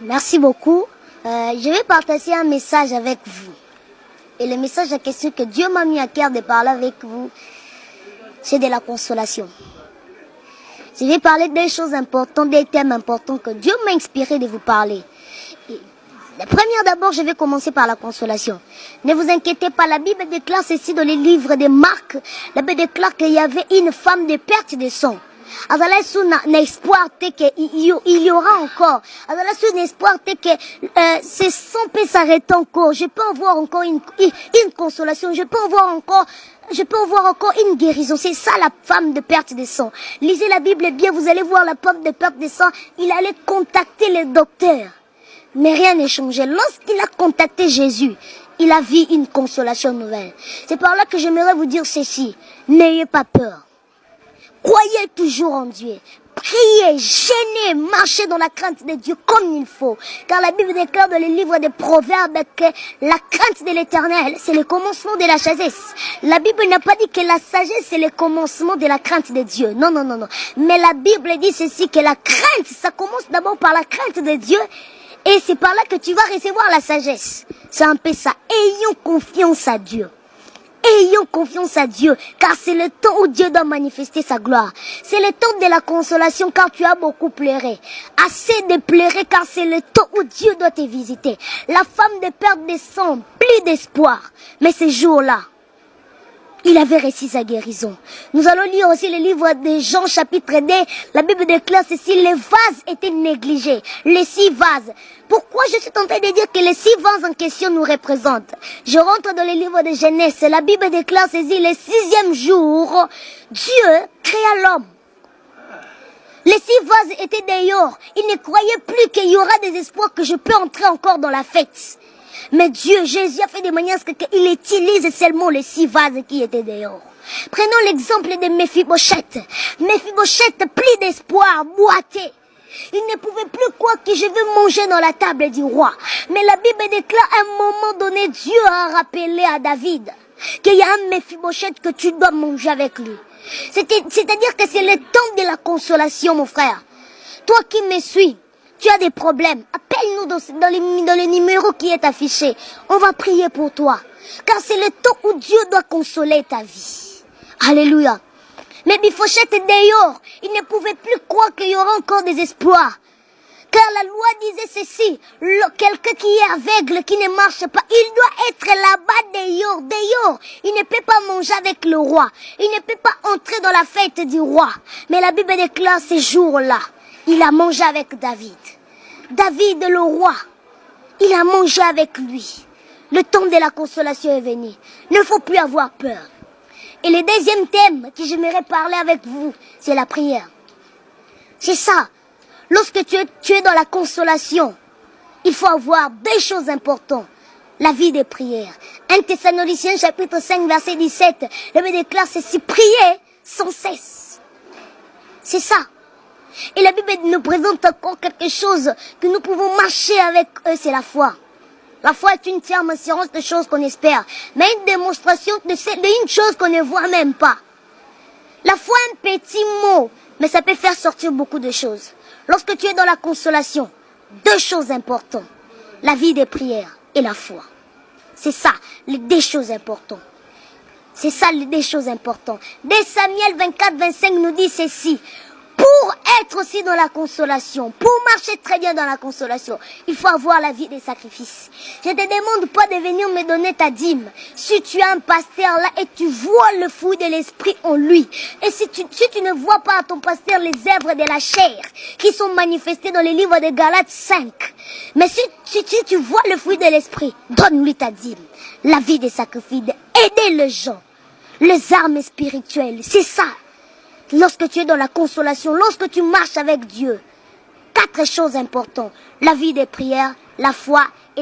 Merci beaucoup. Je vais partager un message avec vous. Et le message en question que Dieu m'a mis à cœur de parler avec vous, c'est de la consolation. Je vais parler des choses importantes, des thèmes importants que Dieu m'a inspiré de vous parler. Et la première d'abord, je vais commencer par la consolation. Ne vous inquiétez pas, la Bible déclare ceci dans les livres de Marc. La Bible déclare qu'il y avait une femme de perte de sang. Alors là, il espoir qu'il y aura encore. Alors là, il espoir que ce sang peut s'arrêter encore. Je peux avoir encore une consolation. Je peux avoir encore une guérison. C'est ça la femme de perte de sang. Lisez la Bible bien, vous allez voir la femme de perte de sang. Il allait contacter les docteurs. Mais rien n'a changé. Lorsqu'il a contacté Jésus, il a vu une consolation nouvelle. C'est par là que j'aimerais vous dire ceci. N'ayez pas peur. Croyez toujours en Dieu. Priez, gênez, marchez dans la crainte de Dieu comme il faut. Car la Bible déclare dans les livres des Proverbes que la crainte de l'Éternel, c'est le commencement de la sagesse. La Bible n'a pas dit que la sagesse, c'est le commencement de la crainte de Dieu. Non, non, non, non. Mais la Bible dit ceci, que la crainte, ça commence d'abord par la crainte de Dieu. Et c'est par là que tu vas recevoir la sagesse. C'est un peu ça. Ayons confiance à Dieu. Ayons confiance à Dieu, car c'est le temps où Dieu doit manifester sa gloire. C'est le temps de la consolation, car tu as beaucoup pleuré. Assez de pleurer, car c'est le temps où Dieu doit te visiter. La femme de perte de sang, plus d'espoir. Mais ce jour-là, il avait réussi sa guérison. Nous allons lire aussi le livre de Jean chapitre 2. La Bible déclare ceci, les vases étaient négligés. Les 6 vases. Pourquoi je suis en train de dire que les 6 vases en question nous représentent? Je rentre dans le livre de Genèse. La Bible déclare ceci, le 6e jour, Dieu créa l'homme. Les 6 vases étaient dehors. Il ne croyait plus qu'il y aura des espoirs que je peux entrer encore dans la fête. Mais Dieu, Jésus a fait de manière qu'il utilise seulement les 6 vases qui étaient dehors. Prenons l'exemple de Mephibosheth. Mephibosheth, plus d'espoir, boité. Il ne pouvait plus croire que je veux manger dans la table du roi. Mais la Bible déclare à un moment donné, Dieu a rappelé à David qu'il y a un Mephibosheth que tu dois manger avec lui. C'est-à-dire que c'est le temps de la consolation, mon frère. Toi qui me suis, tu as des problèmes, appelle-nous dans le numéro qui est affiché. On va prier pour toi. Car c'est le temps où Dieu doit consoler ta vie. Alléluia. Mais Mephibosheth est dehors. Il ne pouvait plus croire qu'il y aura encore des espoirs. Car la loi disait ceci, quelqu'un qui est aveugle, qui ne marche pas, il doit être là-bas dehors. Il ne peut pas manger avec le roi. Il ne peut pas entrer dans la fête du roi. Mais la Bible déclare ces jours-là, il a mangé avec David. David, le roi, il a mangé avec lui. Le temps de la consolation est venu. Il ne faut plus avoir peur. Et le deuxième thème que j'aimerais parler avec vous, c'est la prière. C'est ça. Lorsque tu es dans la consolation, il faut avoir 2 choses importantes. La vie de prière. 1 Thessaloniciens chapitre 5 verset 17. La Bible déclare ceci, prier sans cesse. C'est ça. Et la Bible nous présente encore quelque chose que nous pouvons marcher avec eux, c'est la foi. La foi est une ferme assurance de choses qu'on espère, mais une démonstration d'une chose qu'on ne voit même pas. La foi est un petit mot, mais ça peut faire sortir beaucoup de choses. Lorsque tu es dans la consolation, 2 choses importantes, la vie des prières et la foi. C'est ça, les 2 choses importantes. C'est ça les 2 choses importantes. Dès Samuel 24-25 nous dit ceci. Pour être aussi dans la consolation, pour marcher très bien dans la consolation, il faut avoir la vie des sacrifices. Je ne te demande pas de venir me donner ta dîme. Si tu as un pasteur là et tu vois le fruit de l'esprit en lui, et si tu ne vois pas à ton pasteur les œuvres de la chair qui sont manifestées dans les livres de Galates 5, mais si tu vois le fruit de l'esprit, donne-lui ta dîme. La vie des sacrifices, aider les gens, les armes spirituelles, c'est ça. Lorsque tu es dans la consolation, lorsque tu marches avec Dieu, 4 choses importantes. La vie des prières, la foi et